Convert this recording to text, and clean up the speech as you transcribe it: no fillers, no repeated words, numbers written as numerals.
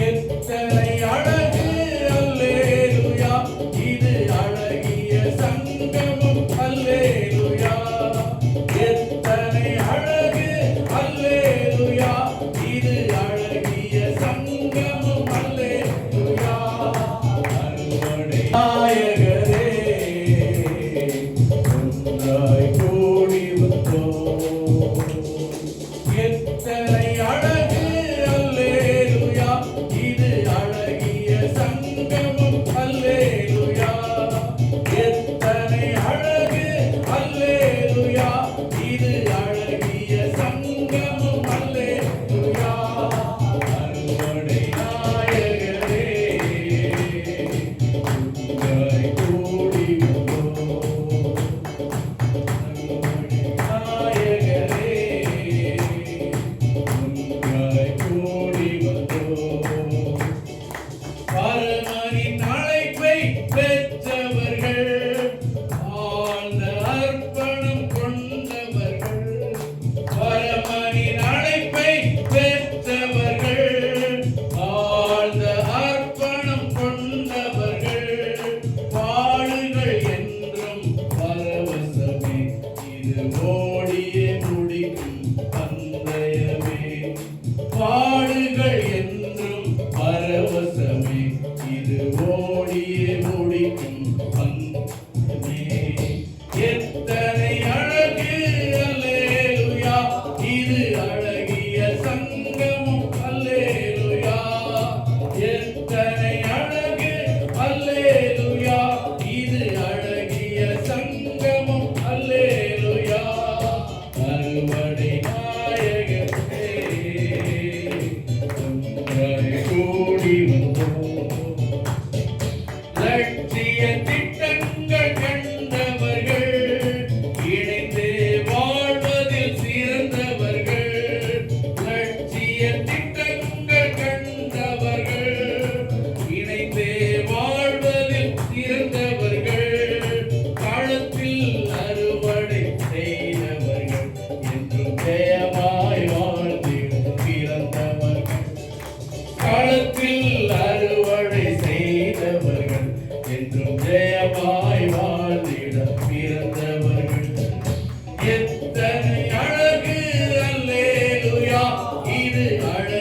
எத்தனை அழகு அல்லேலூயா, இது அழகிய சங்கமம் அல்லேலூயா. எத்தனை அழகு அல்லேலூயா, இது அழகிய சங்கமம் அல்லேலூயா. அறுவடை நாயகரே ஒன்றாய் கூடி வந்தோம். எத்தனை அழகு அல்லேலூயா, இது அழகிய சங்கமம் அல்லேலூயா. எத்தனை அழகு அல்லேலூயா, இது அழகிய சங்கமம் அல்லேலூயா. அறுவடை நாயகரே ஒன்றாய் கூடி வந்தோம். அறுவடை நாயகரே ஒன்றாய் கூடி வந்தோம். பரமனின் அழைப்பை பெற்றவர்கள், ஆழ்ந்த அர்ப்பணம் கொண்டவர்கள். பரமனின் அழைப்பை பெற்றவர்கள், ஆழ்ந்த அர்ப்பணம் கொண்டவர்கள். பாடுகள் என்றும் பரவசமே, இது ஓடியே முடிக்கும் பந்தயமே. பாடுகள் என்றும் பரவசமே, இது ஓடியே முடிக்கும் பந்தயமே. எத்தனை அழகு அல்லேலூயா, இது அழகிய சங்கமம் அல்லேலூயா. எத்தனை அழகு அல்லேலூயா, இது அழகிய சங்கமம் அல்லேலூயா. அறுவடை நாயகரே ஒன்றாய் கூடி வந்தோம். லட்சிய திட்டங்கள் கண்டவர்கள், இணைந்து வாழ்வதில் சிறந்தவர்கள். லட்சிய திட்டங்கள் கண்டவர்கள், இணைந்து வாழ்வதில் சிறந்தவர்கள். களத்தில் அறுவடை செய்தவர்கள், என்றும் ஜெயமாய் வாழ்ந்திட பிறந்தவர்கள். களத்தில் அறுவடை செய்தவர்கள், என்றும் ஜெயமாய் வாழ்ந்திட பிறந்தவர்கள். எத்தனை அழகு அல்லேலூயா, இது அழகிய